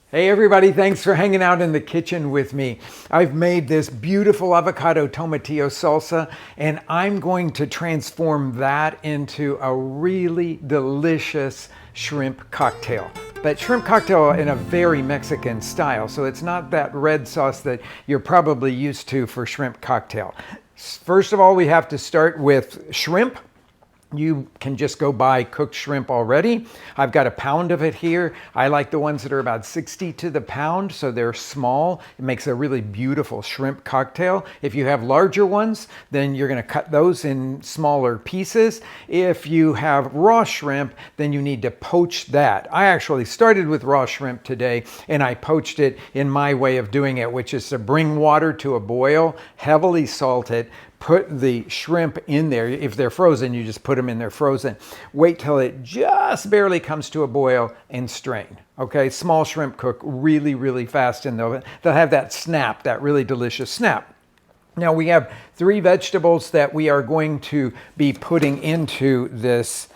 Hey everybody, thanks for hanging out in the kitchen with me. I've made this beautiful avocado tomatillo salsa and I'm going to transform that into a really delicious shrimp cocktail. But shrimp cocktail in a very Mexican style, so it's not that red sauce that you're probably used to for shrimp cocktail. First of all, we have to start with shrimp. You can just go buy cooked shrimp already. I've got a pound of it here. I like the ones that are about 60 to the pound, so they're small. It makes a really beautiful shrimp cocktail. If you have larger ones, then you're gonna cut those in smaller pieces. If you have raw shrimp, then you need to poach that. I actually started with raw shrimp today and I poached it in my way of doing it, which is to bring water to a boil, heavily salt it, put the shrimp in there. If they're frozen, you just put them in there frozen. Wait till it just barely comes to a boil and strain. Okay, small shrimp cook really, really fast in the oven. They'll have that snap, that really delicious snap. Now we have three vegetables that we are going to be putting into this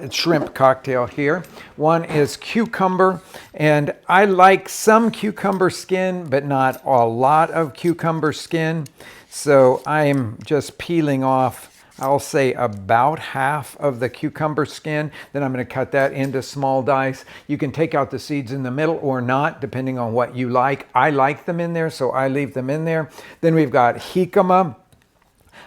shrimp cocktail here. One is cucumber, and I like some cucumber skin, but not a lot of cucumber skin. So I'm just peeling off, I'll say about half of the cucumber skin. Then I'm going to cut that into small dice. You can take out the seeds in the middle or not, depending on what you like. I like them in there, so I leave them in there. Then we've got jicama.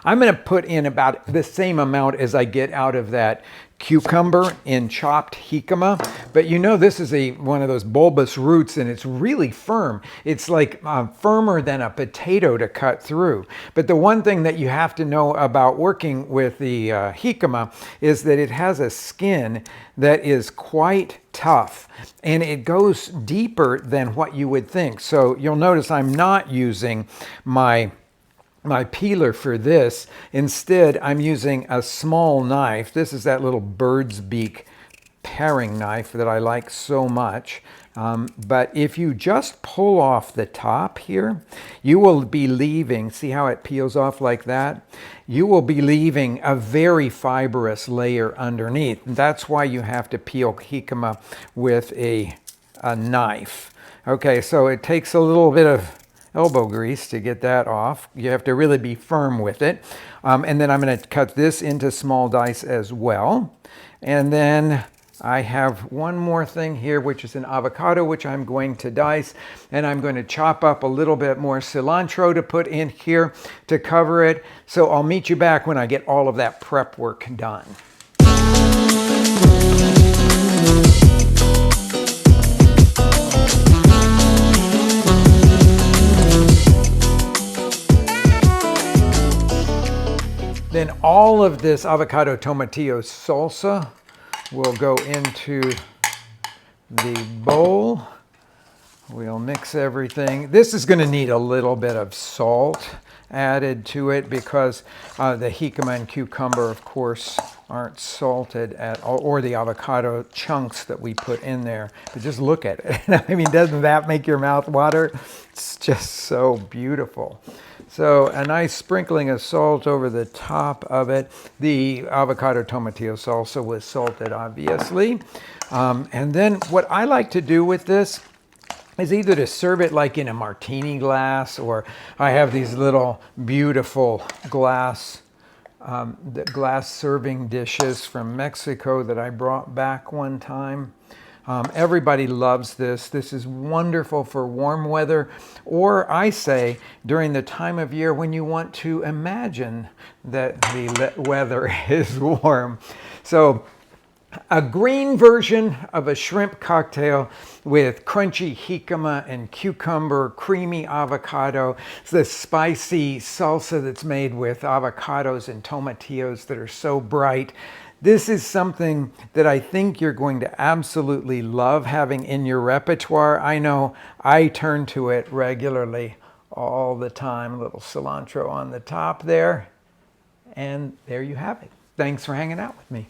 I'm going to put in about the same amount as I get out of that cucumber in chopped jicama, but you know this is one of those bulbous roots and it's really firm. It's like firmer than a potato to cut through. But the one thing that you have to know about working with the jicama is that it has a skin that is quite tough and it goes deeper than what you would think. So you'll notice I'm not using my peeler for this. Instead, I'm using a small knife. This is that little bird's beak paring knife that I like so much. But if you just pull off the top here, you will be leaving, see how it peels off like that? You will be leaving a very fibrous layer underneath. That's why you have to peel jicama with a knife. Okay, so it takes a little bit of elbow grease to get that off. You have to really be firm with it. And then I'm going to cut this into small dice as well. And then I have one more thing here, which is an avocado, which I'm going to dice. And I'm going to chop up a little bit more cilantro to put in here to cover it. So I'll meet you back when I get all of that prep work done. Then all of this avocado tomatillo salsa will go into the bowl. We'll mix everything. This is going to need a little bit of salt added to it because the jicama and cucumber, of course, aren't salted at all, or the avocado chunks that we put in there. But just look at it. I mean, doesn't that make your mouth water? It's just so beautiful. So a nice sprinkling of salt over the top of it. The avocado tomatillo salsa was salted, obviously. And then what I like to do with this is either to serve it like in a martini glass, or I have these little beautiful glass serving dishes from Mexico that I brought back one time. Everybody loves this. This is wonderful for warm weather, or I say during the time of year when you want to imagine that the weather is warm. So a green version of a shrimp cocktail with crunchy jicama and cucumber, creamy avocado. It's the spicy salsa that's made with avocados and tomatillos that are so bright. This is something that I think you're going to absolutely love having in your repertoire. I know I turn to it regularly all the time. A little cilantro on the top there. And there you have it. Thanks for hanging out with me.